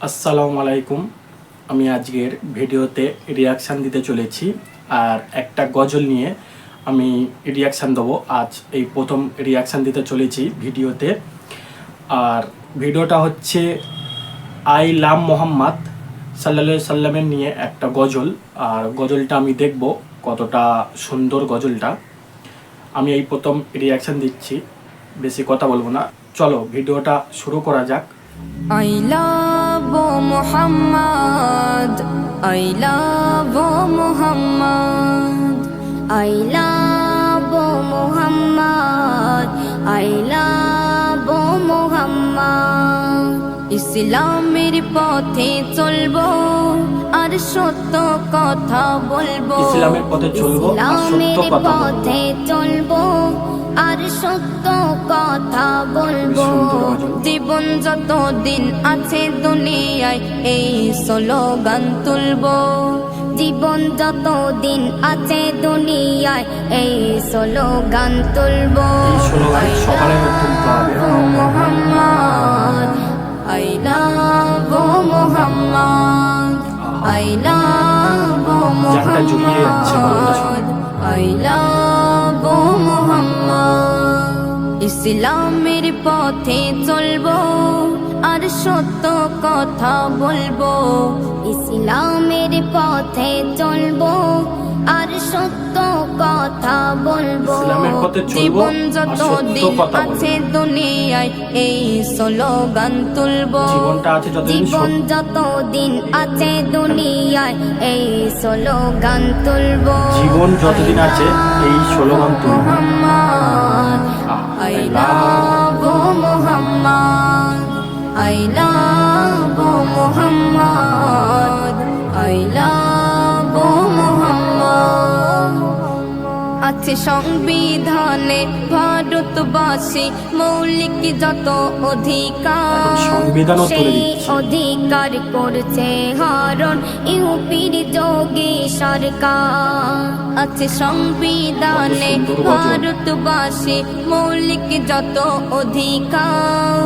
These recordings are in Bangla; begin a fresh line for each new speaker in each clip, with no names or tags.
আসসালামু আলাইকুম। আমি আজকের ভিডিওতে রিয়াকশান দিতে চলেছি আর একটা গজল নিয়ে আমি রিয়াকশান দেবো। আজ এই প্রথম রিয়াকশান দিতে চলেছি ভিডিওতে। আর ভিডিওটা হচ্ছে আই লাভ মোহাম্মদ সাল্লাল্লাহু আলাইহি সাল্লামের নিয়ে একটা গজল। আর গজলটা আমি দেখব কতটা সুন্দর গজলটা। আমি এই প্রথম রিয়াকশান দিচ্ছি, বেশি কথা বলবো না, চলো ভিডিওটা শুরু করা যাক।
I love Muhammad, I love Muhammad, I love Muhammad, I love Muhammad. ইসলামের পথে চলবো আর সত্য কথা বলবো,
ইসলামের পথে চলবো আর সত্য কথা
পথে চলবো আর সত্য কথা বলবো। জীবন যত দিন আছে দুনিয়ায় এই স্লোগান তুলবো, জীবন যত দিন আছে দুনিয়ায় এই স্লোগান তুলবো। Mohammad I love Muhammad, I love Muhammad, I love Muhammad. ইসলামের পথে চলবো আর সত্য কথা বলবো, ইসলামের পথে চলবো আর সত্য কথা বলবো। জীবন যত দিন আছে দুনিয়ায় এই স্লোগান তুলবো, জীবন যত দিন আছে দুনিয়ায় এই স্লোগান তুলবো।
জীবন যতদিন আছে এই স্লোগান তুলবো।
I love Muhammad, I love Muhammad, I love Muhammad. আছে সংবিধানে ভারতবাসী মৌলিক যত অধিকার, সেই অধিকার করছে হরণ ইউপির যোগী সরকার। আছে সংবিধানে ভারতবাসী মৌলিক যত অধিকার,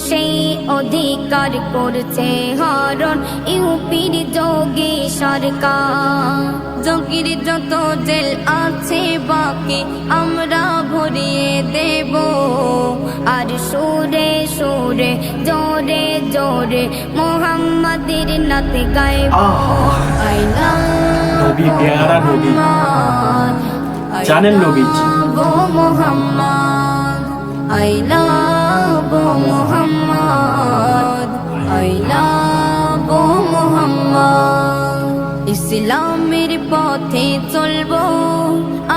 সেই অধিকার করছে হরণ ইউপির যোগী সরকার। যোগীর যত জেল আছে বাকি আমরা ভরিয়ে দেব, আর সুরে সুরে জোরে জোরে মোহাম্মদের নাতে গাইব। I love Muhammad,
জানেন নবীজি
Muhammad, I love Muhammad, I love Muhammad. ইসলামের পথে চলবো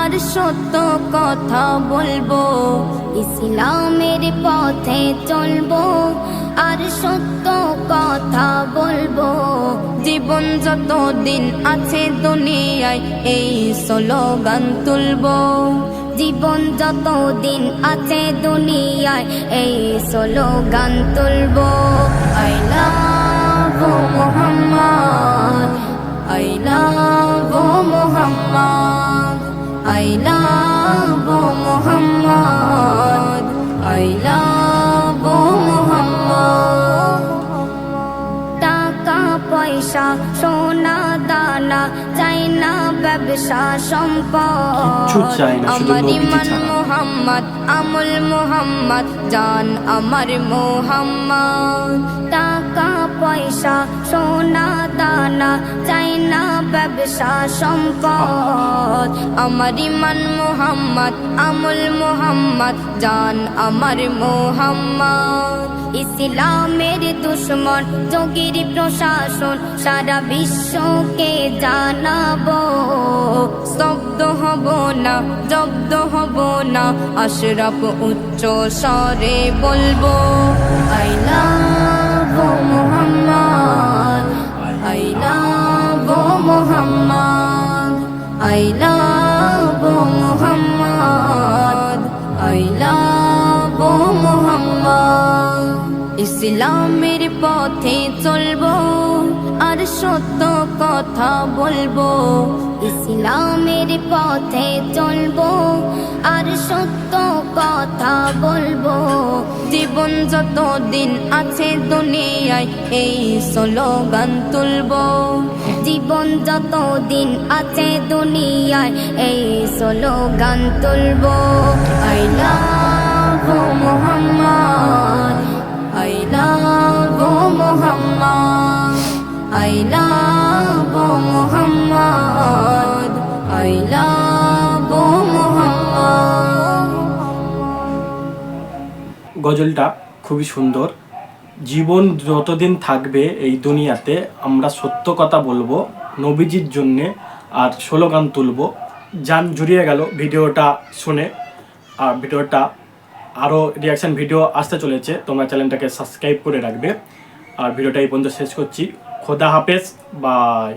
আর সত্য কথা বলবো, ইসলামের পথে চলবো আর সত্য কথা বলবো। জীবন যত দিন আছে দুনিয়ায় এই স্লোগান তুলবো, জীবন যত দিন আছে দুনিয়ায় এই স্লোগান তুলবো। I love Muhammad, I love Muhammad, I love Muhammad, I love Muhammad. টাকা পয়সা সোনা দানা চাই না, ব্যবসা সম্পদ আমার ইমান মোহাম্মদ, আমল মোহাম্মদ, জান আমার মোহাম্মদ। টাকা পয়সা সোনা দানা চাই না, ব্যবসা সম্পদ আমার ইমান মোহাম্মদ, আমল মোহাম্মদ, জান আমার মোহাম্মদ। ইসলামের দুশ্মন যোগীর প্রশাসন সারা বিশ্বকে জানাবো, স্তব্ধ হব না, জব্দ হব না, আশরাফ উচ্চ স্বরে বলবো। I love Muhammad, I love Muhammad, I love Muhammad, I love Muhammad. ইসলামের পথে চলবো আর সত্য কথা বলবো ইসলামের পথে চলবো আর সত্য কথা বলবো জীবন যত দিন আছে দুনিয়ায় এই স্লোগান তুলবো জীবন যত দিন আছে দুনিয়ায় এই স্লোগান তুলবো I love Muhammad I love Muhammad I love Muhammad I love Muhammad
গজলটা খুবই সুন্দর। জীবন যতদিন থাকবে এই দুনিয়াতে আমরা সত্য কথা বলবো নবীজির জন্যে আর স্লোগান তুলবো। জান জুড়িয়ে গেল ভিডিওটা শুনে। আর ভিডিওটা আরও রিয়াকশান ভিডিও আসতে চলেছে, তোমরা চ্যানেলটাকে সাবস্ক্রাইব করে রাখবে। আর ভিডিওটা এই পর্যন্ত শেষ করছি। খোদা হাফেজ, বাই।